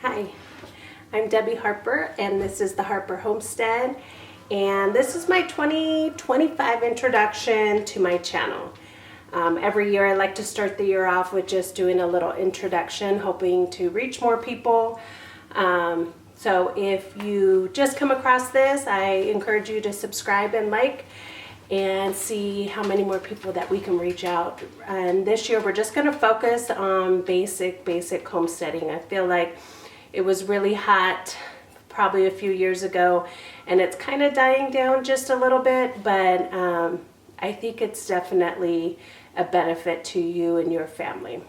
Hi, I'm Debbie Harper, and this is the Harper Homestead, and this is my 2025 introduction to my channel. Every year I like to start the year off with just doing a little introduction, hoping to reach more people. So if you just come across this, I encourage you to subscribe and like and see how many more people that we can reach out. And this year we're just going to focus on basic homesteading. I feel like it was really hot probably a few years ago, and it's kind of dying down just a little bit, but I think it's definitely a benefit to you and your family.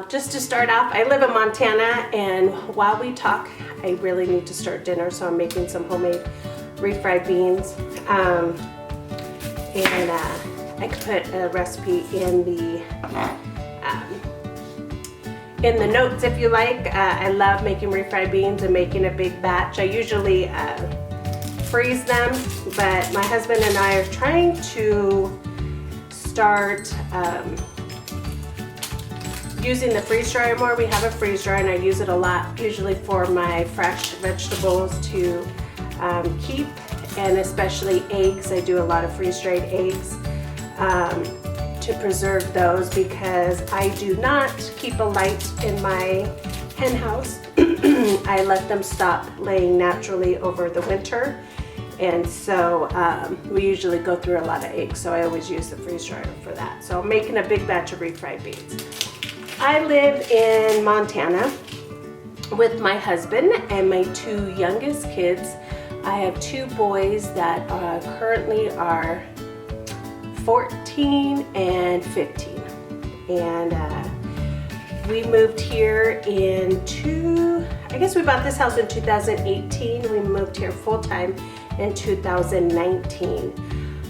Just to start off, I live in Montana, and while we talk, I really need to start dinner, so I'm making some homemade refried beans. And I could put a recipe in the notes if you like. I love making refried beans and making a big batch. I usually freeze them, but my husband and I are trying to start using the freeze dryer more. We have a freeze dryer and I use it a lot, usually for my fresh vegetables to keep, and especially eggs. I do a lot of freeze dried eggs to preserve those, because I do not keep a light in my hen house. I let them stop laying naturally over the winter, and so we usually go through a lot of eggs, so I always use the freeze dryer for that. So I'm making a big batch of refried beans. I live in Montana with my husband and my two youngest kids. I have two boys that currently are 14 and 15. And we moved here I guess we bought this house in 2018. We moved here full-time in 2019.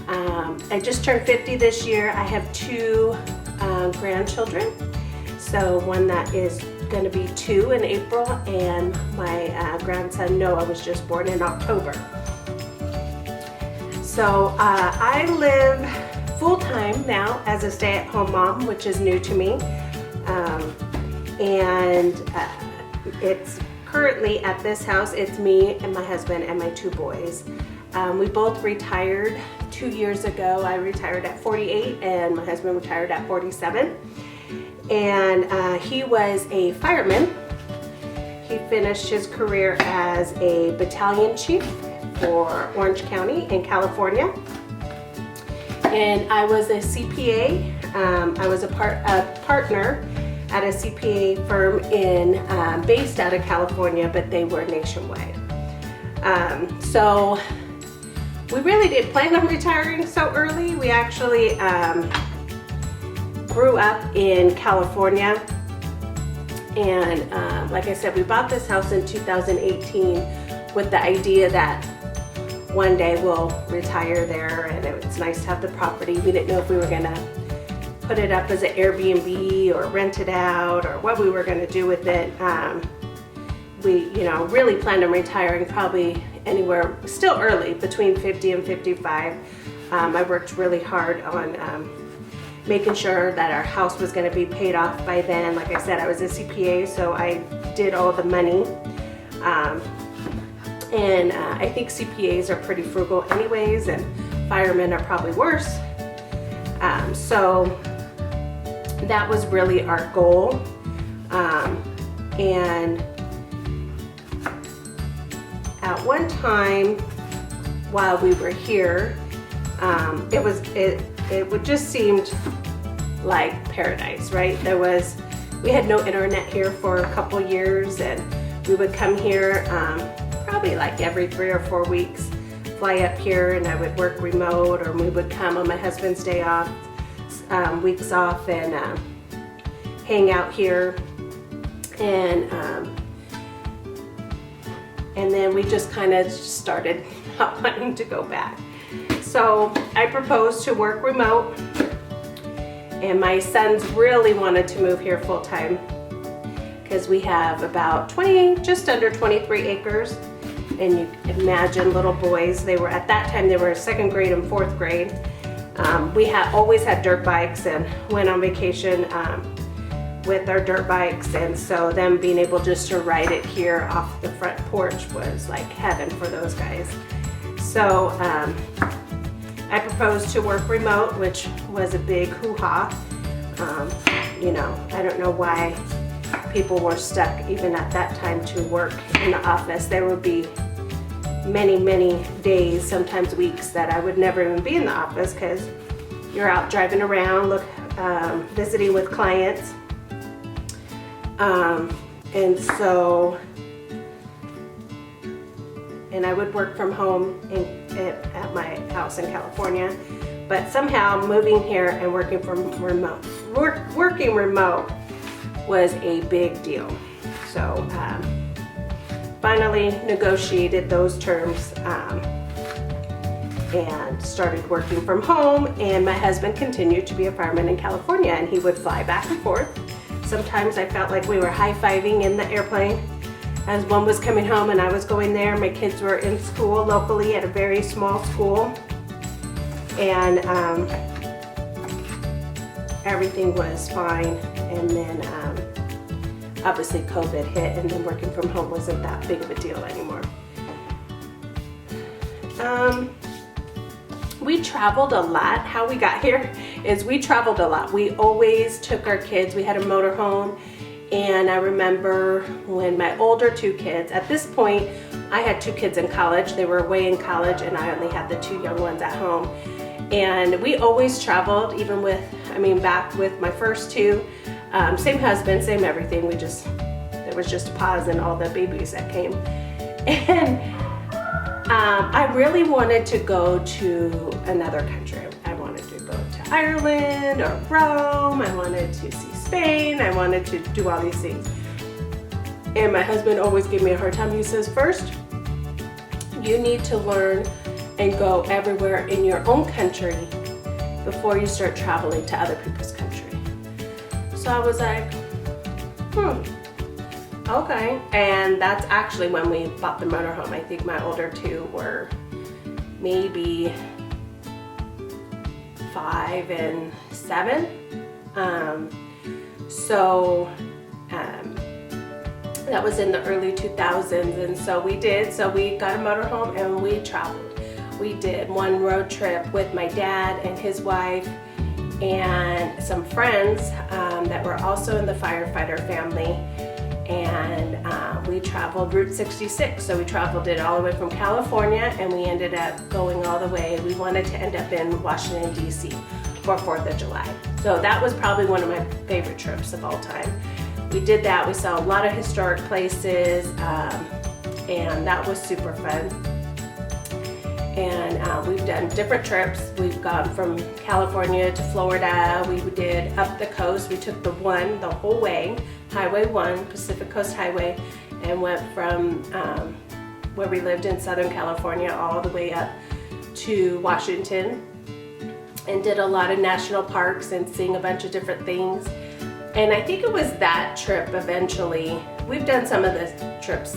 I just turned 50 this year. I have two grandchildren. So one that is going to be 2 in April, and my grandson Noah was just born in October. So I live full-time now as a stay-at-home mom, which is new to me. It's currently at this house, it's me and my husband and my two boys. We both retired 2 years ago. I retired at 48 and my husband retired at 47. And he was a fireman. He finished his career as a battalion chief for Orange County in California. And I was a CPA. I was a partner at a CPA firm based out of California, but they were nationwide. So we really didn't plan on retiring so early. We actually grew up in California, and like I said, we bought this house in 2018 with the idea that one day we'll retire there, and it's nice to have the property. We didn't know if we were going to put it up as an Airbnb or rent it out, or what we were going to do with it. We really planned on retiring probably anywhere, still early, between 50 and 55. I worked really hard on making sure that our house was going to be paid off by then. Like I said, I was a CPA, so I did all the money. And I think CPAs are pretty frugal anyways, and firemen are probably worse. So that was really our goal. And at one time while we were here, it would just seemed like paradise, right? We had no internet here for a couple years, and we would come here probably like every 3 or 4 weeks, fly up here, and I would work remote, or we would come on my husband's day off, weeks off, and hang out here. And then we just kind of started not wanting to go back. So I proposed to work remote, and my sons really wanted to move here full time, because we have about just under 23 acres. And you imagine little boys, at that time they were 2nd grade and 4th grade. We always had dirt bikes and went on vacation with our dirt bikes, and so them being able just to ride it here off the front porch was like heaven for those guys. So I proposed to work remote, which was a big hoo-ha. You know, I don't know why people were stuck even at that time to work in the office. There would be many days, sometimes weeks, that I would never even be in the office because you're out driving around, visiting with clients. And I would work from home at my house in California, but somehow moving here and working remote was a big deal. So finally negotiated those terms and started working from home, and my husband continued to be a fireman in California, and he would fly back and forth. Sometimes I felt like we were high-fiving in the airplane as one was coming home and I was going there. My kids were in school locally at a very small school, and everything was fine. And then obviously COVID hit, and then working from home wasn't that big of a deal anymore. We traveled a lot. How we got here is we traveled a lot. We always took our kids. We had a motorhome, and I remember when my older 2 kids, at this point I had 2 kids in college. They were away in college, and I only had the 2 young ones at home. And we always traveled, even back with my first 2. Same husband, same everything. There was just a pause in all the babies that came. And I really wanted to go to another country. I wanted to go to Ireland or Rome. I wanted to see Spain. I wanted to do all these things. And my husband always gave me a hard time. He says, first, you need to learn and go everywhere in your own country before you start traveling to other people's country. So I was like, okay. And that's actually when we bought the motorhome. I think my older 2 were maybe 5 and 7. That was in the early 2000s, and so we got a motorhome and we traveled. We did one road trip with my dad and his wife and some friends that were also in the firefighter family, and we traveled Route 66. So we traveled it all the way from California, and we ended up going all the way. We wanted to end up in Washington, D.C. for 4th of July. So that was probably one of my favorite trips of all time. We did that. We saw a lot of historic places, and that was super fun. And we've done different trips. We've gone from California to Florida. We did up the coast. We took the whole way, Highway 1, Pacific Coast Highway, and went from where we lived in Southern California all the way up to Washington, and did a lot of national parks and seeing a bunch of different things. And I think it was that trip eventually. We've done some of the trips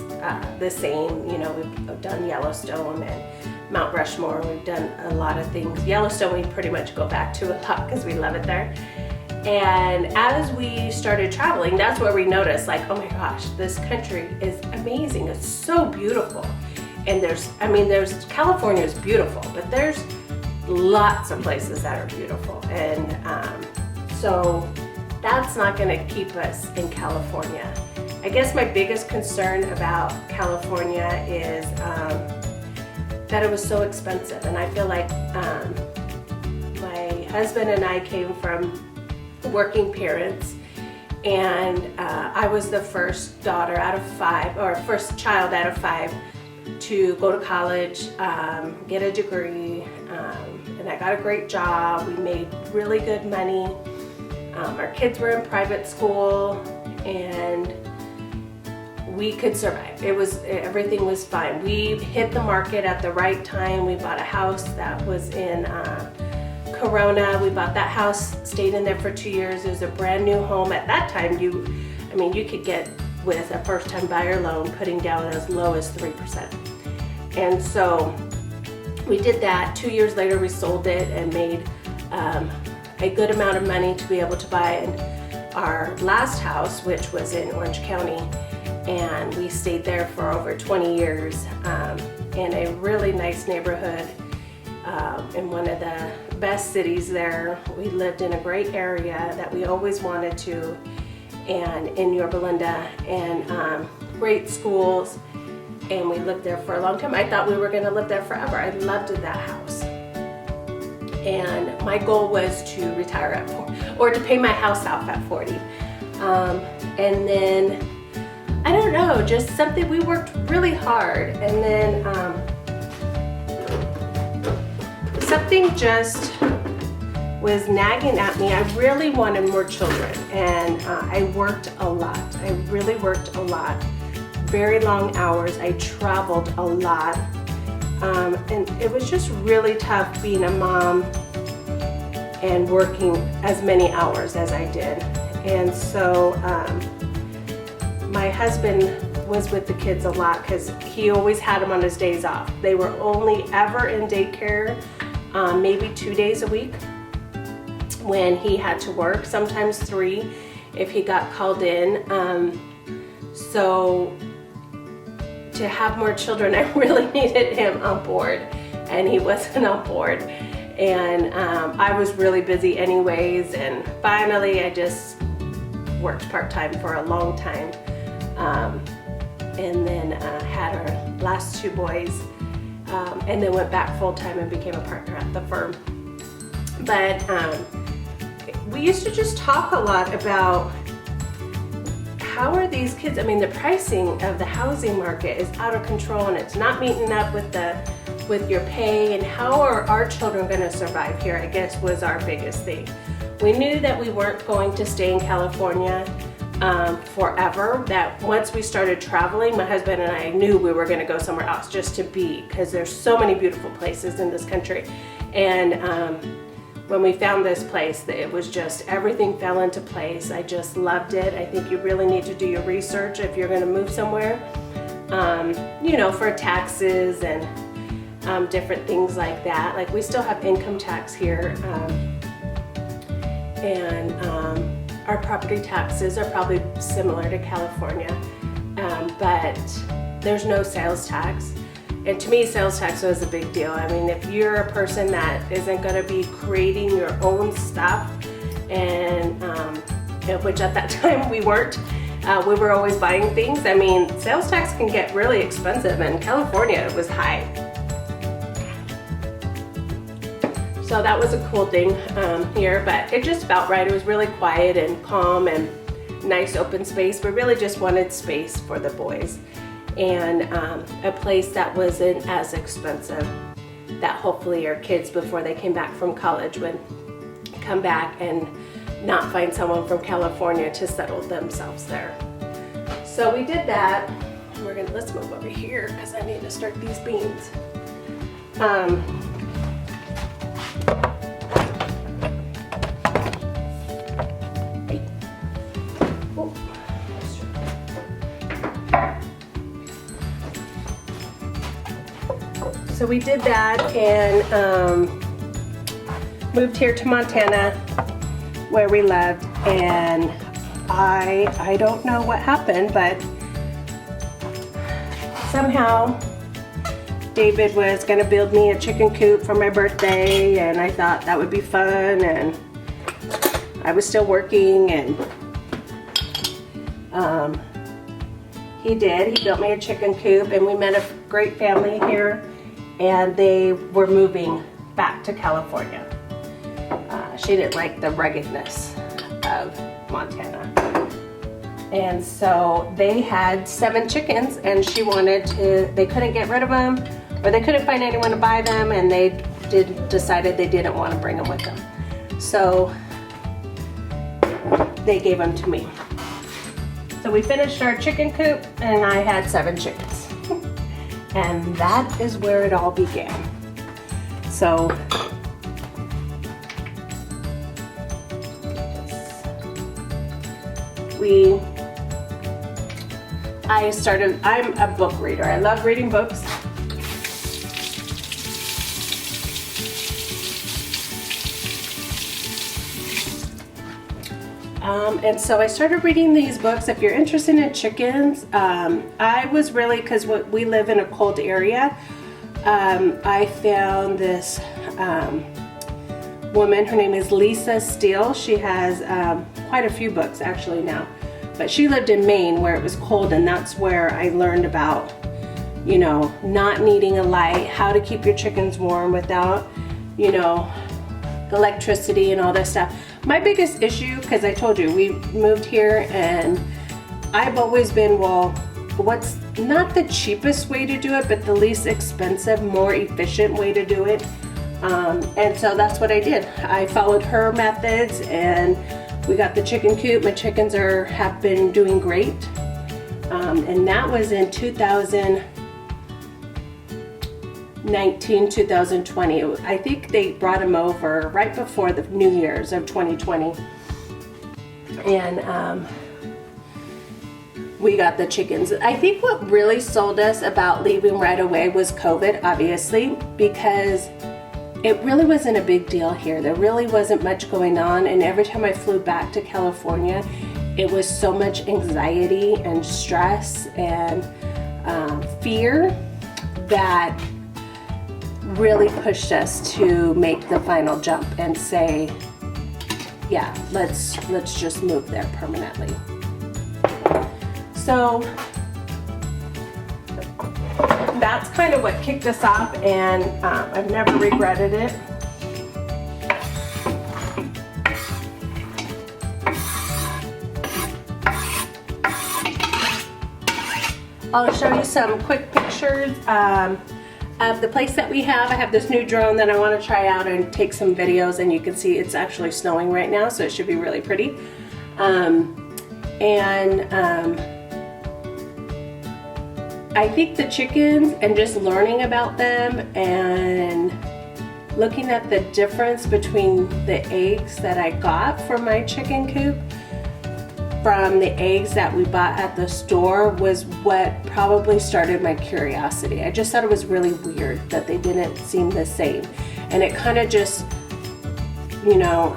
the same. You know, we've done Yellowstone and Mount Rushmore. We've done a lot of things. Yellowstone we pretty much go back to a lot because we love it there. And as we started traveling, that's where we noticed, like, oh my gosh, this country is amazing. It's so beautiful. And California is beautiful, but there's lots of places that are beautiful. And so that's not going to keep us in California. I guess my biggest concern about California is that it was so expensive. And I feel like my husband and I came from working parents, and I was the first daughter out of 5, or first child out of 5 to go to college, get a degree, and I got a great job. We made really good money. Our kids were in private school, and we could survive. Everything was fine. We hit the market at the right time. We bought a house that was in Corona. We bought that house, stayed in there for 2 years. It was a brand new home. At that time, I mean, you could get with a first-time buyer loan putting down as low as 3%. And so we did that. 2 years later, we sold it and made a good amount of money to be able to buy our last house, which was in Orange County. And we stayed there for over 20 years in a really nice neighborhood in one of the best cities there. We lived in a great area that we always wanted to, and in Yorba Linda, and great schools, and we lived there for a long time. I thought we were going to live there forever. I loved that house. And my goal was to retire at 40, or to pay my house off at 40. And then, I don't know, just something, we worked really hard, and then something just was nagging at me. I really wanted more children, and I worked a lot. I really worked a lot. Very long hours. I traveled a lot. And it was just really tough being a mom and working as many hours as I did. And so my husband was with the kids a lot because he always had them on his days off. They were only ever in daycare maybe 2 days a week when he had to work, sometimes 3 if he got called in. So to have more children, I really needed him on board, and he wasn't on board. And I was really busy anyways, and finally I just worked part-time for a long time. And then had our last 2 boys, and then went back full-time and became a partner at the firm. But we used to just talk a lot about how are these kids, I mean, the pricing of the housing market is out of control, and it's not meeting up with your pay, and how are our children going to survive here, I guess, was our biggest thing. We knew that we weren't going to stay in California forever, that once we started traveling, my husband and I knew we were going to go somewhere else just to be, because there's so many beautiful places in this country. And when we found this place, it was just, everything fell into place. I just loved it. I think you really need to do your research if you're going to move somewhere, you know, for taxes and different things like that. Like, we still have income tax here, and our property taxes are probably similar to California, but there's no sales tax. And to me, sales tax was a big deal. I mean, if you're a person that isn't going to be creating your own stuff, and which at that time we weren't, we were always buying things. I mean, sales tax can get really expensive, and California it was high. So that was a cool thing here, but it just felt right. It was really quiet and calm and nice open space. We really just wanted space for the boys, and a place that wasn't as expensive, that hopefully our kids, before they came back from college, would come back and not find someone from California to settle themselves there. So we did that. Let's move over here because I need to start these beans. So we did that and moved here to Montana, where we lived, and I don't know what happened, but somehow David was going to build me a chicken coop for my birthday, and I thought that would be fun, and I was still working, and he did. He built me a chicken coop, and we met a great family here, and they were moving back to California. She didn't like the ruggedness of Montana. And so they had 7 chickens, and she wanted to, they couldn't get rid of them, or they couldn't find anyone to buy them, and they decided they didn't want to bring them with them. So they gave them to me. So we finished our chicken coop, and I had 7 chickens. And that is where it all began. So we I'm a book reader. I love reading books. And so I started reading these books. If you're interested in chickens, I was really, because we live in a cold area, I found this woman. Her name is Lisa Steele. She has quite a few books actually now, but she lived in Maine where it was cold, and that's where I learned about, you know, not needing a light, how to keep your chickens warm without, you know, electricity and all this stuff. My biggest issue, because I told you we moved here, and I've always been, well, what's not the cheapest way to do it, but the least expensive, more efficient way to do it. And so that's what I did. I followed her methods, and we got the chicken coop. My chickens have been doing great. And that was in 2019, 2020. I think they brought them over right before the New Year's of 2020. And we got the chickens. I think what really sold us about leaving right away was COVID, obviously, because it really wasn't a big deal here. There really wasn't much going on, and every time I flew back to California, it was so much anxiety and stress and fear that really pushed us to make the final jump and say, yeah, let's just move there permanently. So that's kind of what kicked us off, and I've never regretted it. I'll show you some quick pictures of the place that we have. I have this new drone that I want to try out and take some videos, and you can see it's actually snowing right now, so it should be really pretty. I think the chickens, and just learning about them and looking at the difference between the eggs that I got from my chicken coop from the eggs that we bought at the store was what probably started my curiosity. I just thought it was really weird that they didn't seem the same, and it kind of just, you know,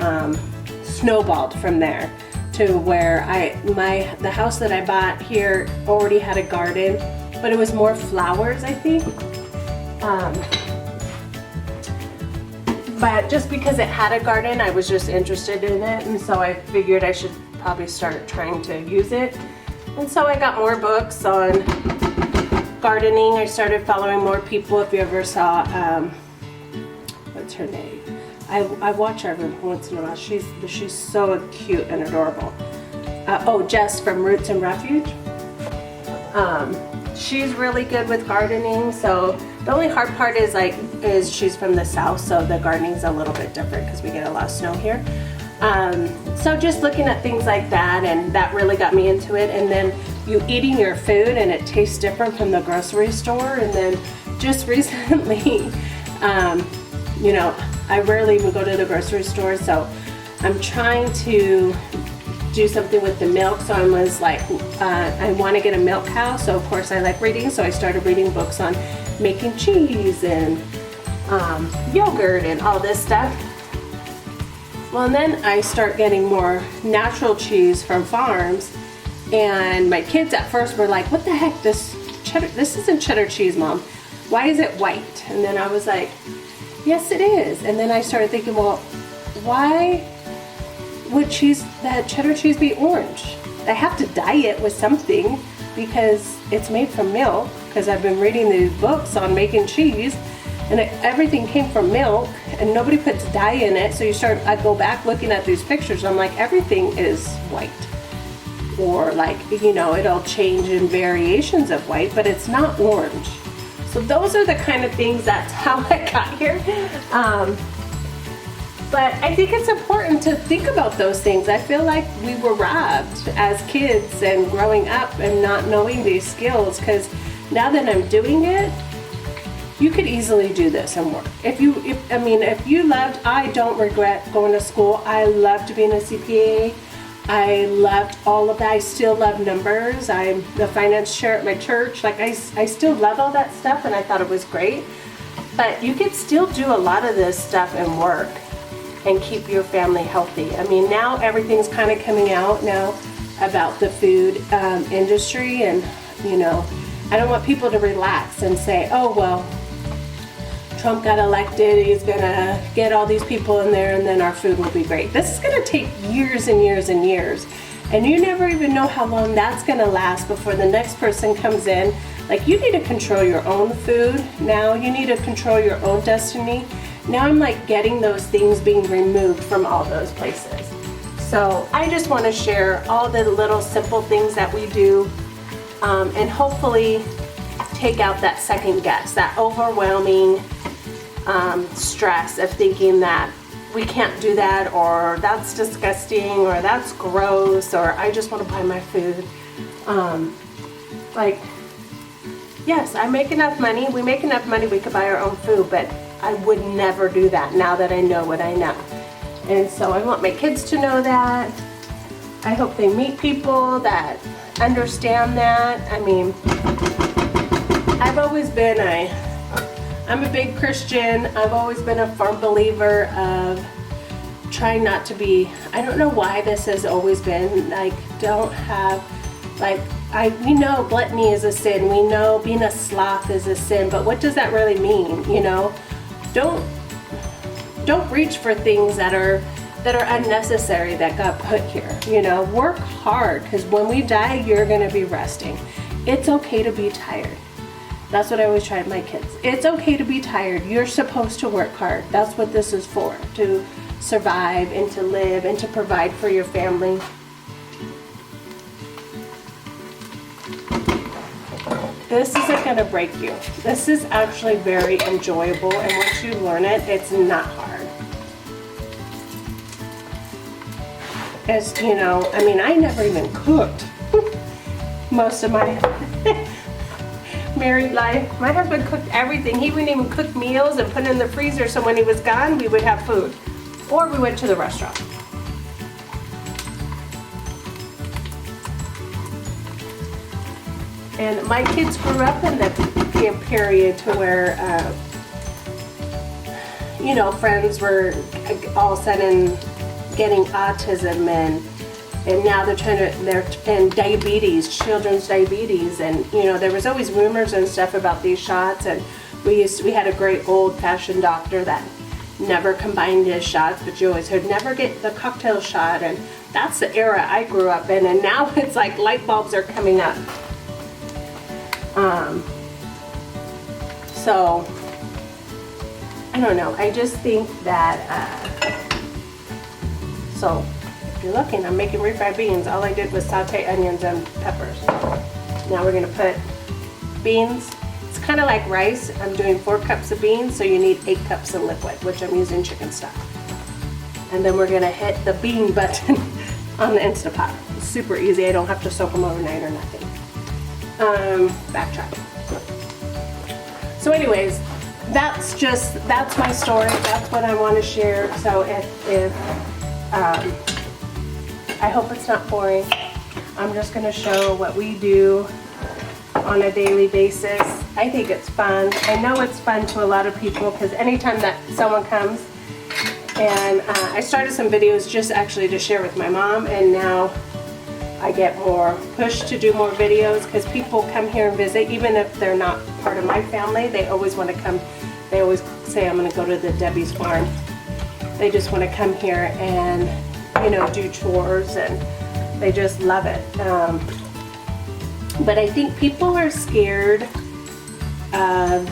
snowballed from there to where the house that I bought here already had a garden, but it was more flowers, I think. But just because it had a garden, I was just interested in it, and so I figured I should probably start trying to use it. And so I got more books on gardening. I started following more people. If you ever saw, what's her name? I watch her every once in a while. She's so cute and adorable. Jess from Roots and Refuge. She's really good with gardening. So the only hard part is she's from the south, so the gardening's a little bit different because we get a lot of snow here. So just looking at things like that, and that really got me into it. And then you eating your food and it tastes different from the grocery store. And then just recently, you know, I rarely even go to the grocery store, so I'm trying to do something with the milk. So I was like, I want to get a milk cow, so of course I like reading, so I started reading books on making cheese and yogurt and all this stuff. Well, and then I start getting more natural cheese from farms, and my kids at first were like, what the heck, this isn't cheddar cheese, Mom. Why is it white? And then I was like, yes, it is. And then I started thinking, well, why would that cheddar cheese be orange? I have to dye it with something because it's made from milk, because I've been reading these books on making cheese, and everything came from milk, and nobody puts dye in it. So I go back looking at these pictures, and I'm like, everything is white. Or like, you know, it'll change in variations of white, but it's not orange. So those are the kind of things, that's how I got here. But I think it's important to think about those things. I feel like we were robbed as kids and growing up and not knowing these skills, because now that I'm doing it, you could easily do this and work. If you loved, I don't regret going to school. I loved being a CPA. I loved all of that. I still love numbers. I'm the finance chair at my church. Like I still love all that stuff, and I thought it was great. But you could still do a lot of this stuff and work and keep your family healthy. I mean, now everything's kind of coming out now about the food industry, and you know, I don't want people to relax and say, oh well, Trump got elected, he's gonna get all these people in there and then our food will be great. This is gonna take years and years and years, and you never even know how long that's gonna last before the next person comes in. Like, you need to control your own food now. You need to control your own destiny. Now I'm like getting those things being removed from all those places. So I just want to share all the little simple things that we do, and hopefully take out that second guess, that overwhelming stress of thinking that we can't do that, or that's disgusting, or that's gross, or I just want to buy my food. Like, yes, I make enough money, we make enough money, we could buy our own food, but I would never do that now that I know what I know. And so I want my kids to know that. I hope they meet people that understand that. I mean, I've always been I'm a big Christian. I've always been a firm believer of trying not to be, I don't know why this has always been, like, don't have, like, we know gluttony is a sin. We know being a sloth is a sin, but what does that really mean? You know, don't reach for things that are unnecessary that God put here. You know, work hard, because when we die, you're going to be resting. It's okay to be tired. That's what I always try with my kids. It's okay to be tired. You're supposed to work hard. That's what this is for, to survive and to live and to provide for your family. This isn't going to break you. This is actually very enjoyable, and once you learn it, it's not hard. As you know, I mean, I never even cooked most of my married life. My husband cooked everything. He wouldn't even cook meals and put it in the freezer, so when he was gone, we would have food. Or we went to the restaurant. And my kids grew up in the period to where, you know, friends were all of a sudden getting autism, and now they're in diabetes, children's diabetes, and you know, there was always rumors and stuff about these shots, and we had a great old-fashioned doctor that never combined his shots, but you always heard never get the cocktail shot, and that's the era I grew up in, and now it's like light bulbs are coming up. So I don't know, I just think that so if you're looking, I'm making refried beans. All I did was saute onions and peppers. Now we're gonna put beans. It's kind of like rice. I'm doing 4 cups of beans, so you need 8 cups of liquid, which I'm using chicken stock. And then we're gonna hit the bean button on the Instapot. It's super easy. I don't have to soak them overnight or nothing. Backtrack. So anyways, that's my story. That's what I want to share. So I hope it's not boring. I'm just going to show what we do on a daily basis. I think it's fun. I know it's fun to a lot of people, because anytime that someone comes, and I started some videos just actually to share with my mom, and now I get more push to do more videos, because people come here and visit, even if they're not part of my family. They always want to come. They always say, I'm going to go to the Debbie's farm. They just want to come here and, you know, do chores, and they just love it. But I think people are scared of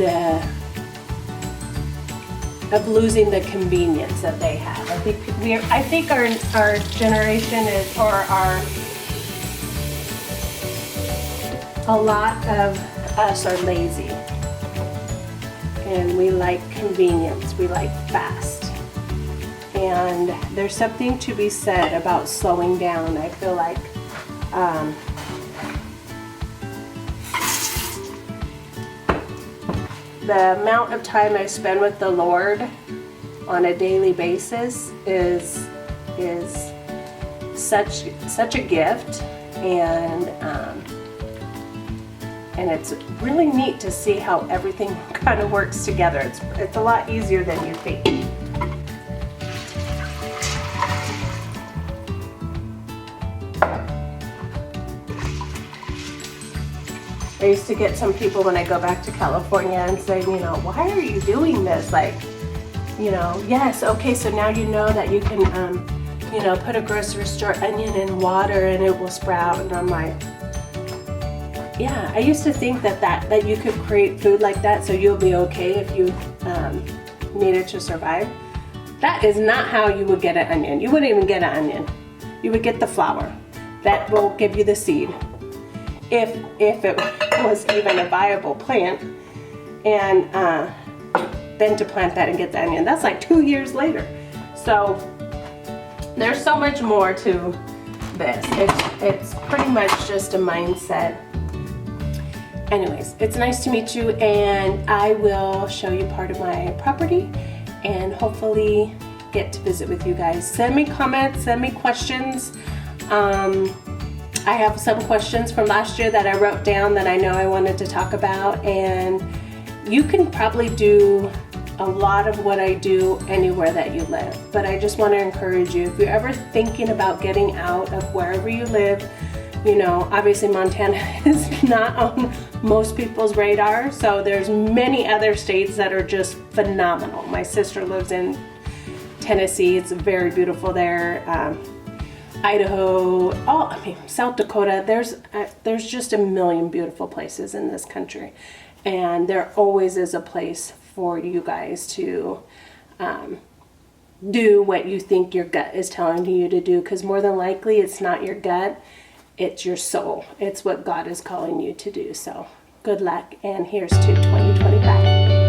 losing the convenience that they have. I think our generation is, or a lot of us are lazy, and we like convenience. We like fast. And there's something to be said about slowing down. I feel like the amount of time I spend with the Lord on a daily basis is such a gift, and it's really neat to see how everything kind of works together. It's a lot easier than you think. I used to get some people when I go back to California and say, you know, why are you doing this? Like, you know, yes, okay, so now you know that you can, you know, put a grocery store onion in water and it will sprout. And I'm like, yeah, I used to think that you could create food like that so you'll be okay if you needed to survive. That is not how you would get an onion. You wouldn't even get an onion. You would get the flower. That will give you the seed. If it was even a viable plant, and then to plant that and get the onion. That's like 2 years later. So there's so much more to this. It's pretty much just a mindset. Anyways, it's nice to meet you, and I will show you part of my property and hopefully get to visit with you guys. Send me comments, send me questions. I have some questions from last year that I wrote down that I know I wanted to talk about, and you can probably do a lot of what I do anywhere that you live. But I just want to encourage you, if you're ever thinking about getting out of wherever you live, you know, obviously Montana is not on most people's radar, so there's many other states that are just phenomenal. My sister lives in Tennessee. It's very beautiful there. Idaho, South Dakota. There's just a million beautiful places in this country, and there always is a place for you guys to do what you think your gut is telling you to do, because more than likely it's not your gut, it's your soul. It's what God is calling you to do. So good luck, and here's to 2025.